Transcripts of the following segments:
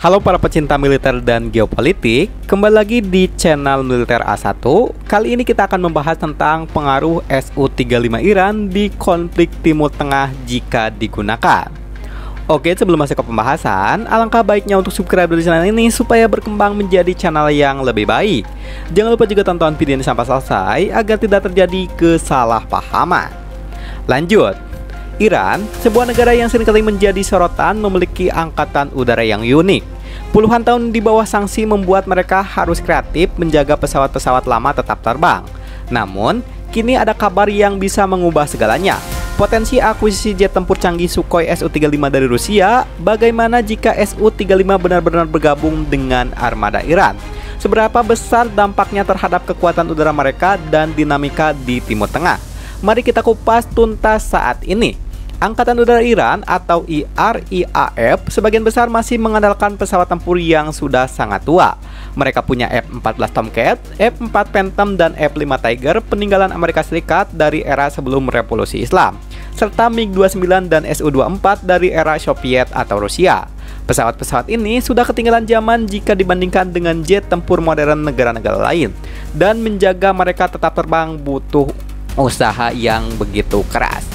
Halo para pecinta militer dan geopolitik, kembali lagi di channel Militer A1. Kali ini kita akan membahas tentang pengaruh Su-35 Iran di konflik Timur Tengah jika digunakan. Oke, sebelum masuk ke pembahasan, alangkah baiknya untuk subscribe di channel ini supaya berkembang menjadi channel yang lebih baik. Jangan lupa juga tonton video ini sampai selesai agar tidak terjadi kesalahpahaman. Lanjut. Iran, sebuah negara yang seringkali menjadi sorotan, memiliki angkatan udara yang unik. Puluhan tahun di bawah sanksi membuat mereka harus kreatif menjaga pesawat-pesawat lama tetap terbang. Namun, kini ada kabar yang bisa mengubah segalanya. Potensi akuisisi jet tempur canggih Sukhoi Su-35 dari Rusia. Bagaimana jika Su-35 benar-benar bergabung dengan armada Iran? Seberapa besar dampaknya terhadap kekuatan udara mereka dan dinamika di Timur Tengah? Mari kita kupas tuntas saat ini. Angkatan Udara Iran atau IAF sebagian besar masih mengandalkan pesawat tempur yang sudah sangat tua. Mereka punya F-14 Tomcat, F-4 Phantom, dan F-5 Tiger peninggalan Amerika Serikat dari era sebelum Revolusi Islam, serta MiG-29 dan Su-24 dari era Soviet atau Rusia. Pesawat-pesawat ini sudah ketinggalan zaman jika dibandingkan dengan jet tempur modern negara-negara lain, dan menjaga mereka tetap terbang butuh usaha yang begitu keras.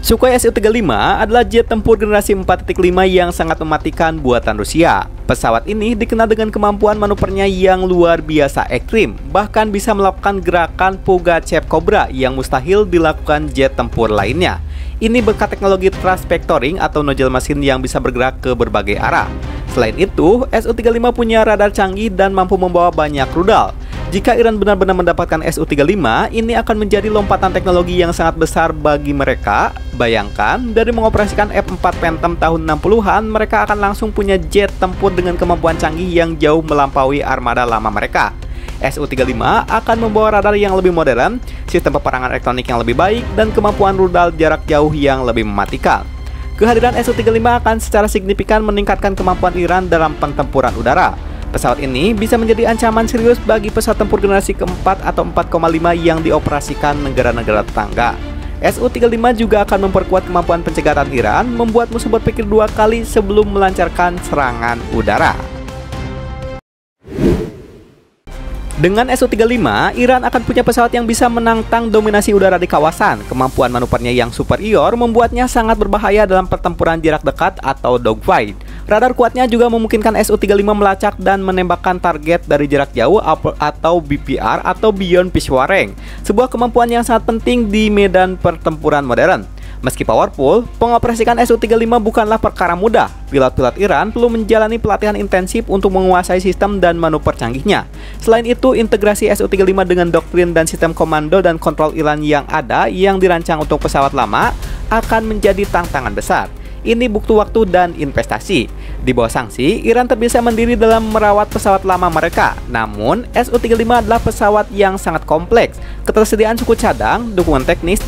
Sukhoi Su-35 adalah jet tempur generasi 4.5 yang sangat mematikan buatan Rusia. Pesawat ini dikenal dengan kemampuan manuvernya yang luar biasa ekstrim, bahkan bisa melakukan gerakan Pugachev Cobra yang mustahil dilakukan jet tempur lainnya. Ini berkat teknologi thrust vectoring atau nozzle mesin yang bisa bergerak ke berbagai arah. Selain itu, Su-35 punya radar canggih dan mampu membawa banyak rudal. Jika Iran benar-benar mendapatkan Su-35, ini akan menjadi lompatan teknologi yang sangat besar bagi mereka. Bayangkan, dari mengoperasikan F-4 Phantom tahun 60-an, mereka akan langsung punya jet tempur dengan kemampuan canggih yang jauh melampaui armada lama mereka. Su-35 akan membawa radar yang lebih modern, sistem peperangan elektronik yang lebih baik, dan kemampuan rudal jarak jauh yang lebih mematikan. Kehadiran Su-35 akan secara signifikan meningkatkan kemampuan Iran dalam pertempuran udara. Pesawat ini bisa menjadi ancaman serius bagi pesawat tempur generasi keempat atau 4,5 yang dioperasikan negara-negara tetangga. Su-35 juga akan memperkuat kemampuan pencegahan Iran, membuat musuh berpikir dua kali sebelum melancarkan serangan udara. Dengan Su-35, Iran akan punya pesawat yang bisa menantang dominasi udara di kawasan. Kemampuan manuvernya yang superior membuatnya sangat berbahaya dalam pertempuran jarak dekat atau dogfight. Radar kuatnya juga memungkinkan Su-35 melacak dan menembakkan target dari jarak jauh atau BPR atau Beyond Visual Range, sebuah kemampuan yang sangat penting di medan pertempuran modern. Meski powerful, mengoperasikan Su-35 bukanlah perkara mudah. Pilot-pilot Iran perlu menjalani pelatihan intensif untuk menguasai sistem dan manuver canggihnya. Selain itu, integrasi Su-35 dengan doktrin dan sistem komando dan kontrol Iran yang ada yang dirancang untuk pesawat lama akan menjadi tantangan besar. Ini butuh waktu dan investasi. Di bawah sanksi, Iran terbiasa mandiri dalam merawat pesawat lama mereka. Namun, Su-35 adalah pesawat yang sangat kompleks. Ketersediaan suku cadang, dukungan teknis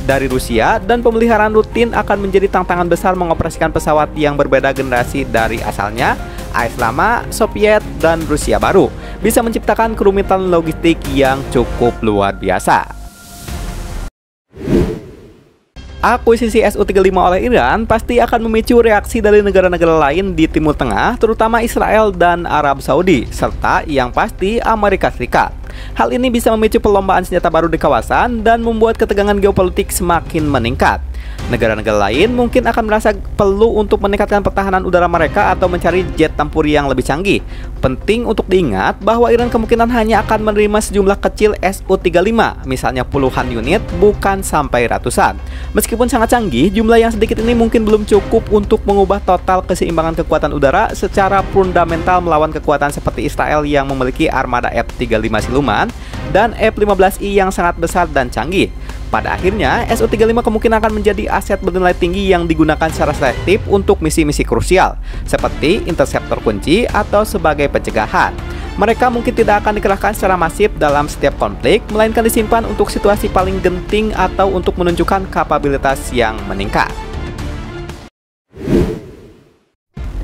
dari Rusia, dan pemeliharaan rutin akan menjadi tantangan besar mengoperasikan pesawat yang berbeda generasi dari asalnya, AS lama, Soviet, dan Rusia baru. Bisa menciptakan kerumitan logistik yang cukup luar biasa. Akuisisi Su-35 oleh Iran pasti akan memicu reaksi dari negara-negara lain di Timur Tengah, terutama Israel dan Arab Saudi, serta yang pasti Amerika Serikat. Hal ini bisa memicu perlombaan senjata baru di kawasan dan membuat ketegangan geopolitik semakin meningkat. Negara-negara lain mungkin akan merasa perlu untuk meningkatkan pertahanan udara mereka atau mencari jet tempur yang lebih canggih. Penting untuk diingat bahwa Iran kemungkinan hanya akan menerima sejumlah kecil Su-35, misalnya puluhan unit, bukan sampai ratusan. Meskipun sangat canggih, jumlah yang sedikit ini mungkin belum cukup untuk mengubah total keseimbangan kekuatan udara secara fundamental melawan kekuatan seperti Israel yang memiliki armada F-35 siluman dan F-15I yang sangat besar dan canggih. Pada akhirnya, Su-35 kemungkinan akan menjadi aset bernilai tinggi yang digunakan secara selektif untuk misi-misi krusial, seperti interceptor kunci atau sebagai pencegahan. Mereka mungkin tidak akan dikerahkan secara masif dalam setiap konflik, melainkan disimpan untuk situasi paling genting atau untuk menunjukkan kapabilitas yang meningkat.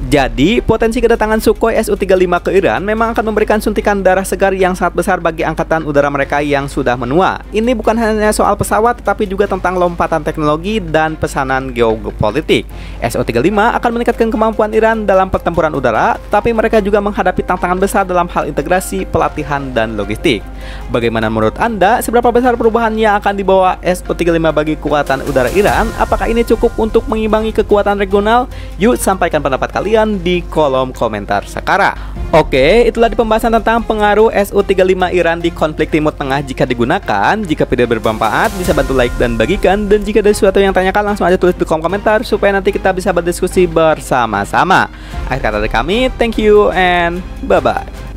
Jadi, potensi kedatangan Sukhoi Su-35 ke Iran memang akan memberikan suntikan darah segar yang sangat besar bagi angkatan udara mereka yang sudah menua. Ini bukan hanya soal pesawat, tetapi juga tentang lompatan teknologi dan pesanan geopolitik. Su-35 akan meningkatkan kemampuan Iran dalam pertempuran udara, tapi mereka juga menghadapi tantangan besar dalam hal integrasi, pelatihan, dan logistik. Bagaimana menurut Anda, seberapa besar perubahan yang akan dibawa Su-35 bagi kekuatan udara Iran? Apakah ini cukup untuk mengimbangi kekuatan regional? Yuk sampaikan pendapat kalian di kolom komentar sekarang. Oke, itulah di pembahasan tentang pengaruh Su-35 Iran di konflik Timur Tengah jika digunakan. Jika video bermanfaat, bisa bantu like dan bagikan. Dan jika ada sesuatu yang tanyakan, langsung aja tulis di kolom komentar supaya nanti kita bisa berdiskusi bersama-sama. Akhir kata dari kami, thank you and bye-bye.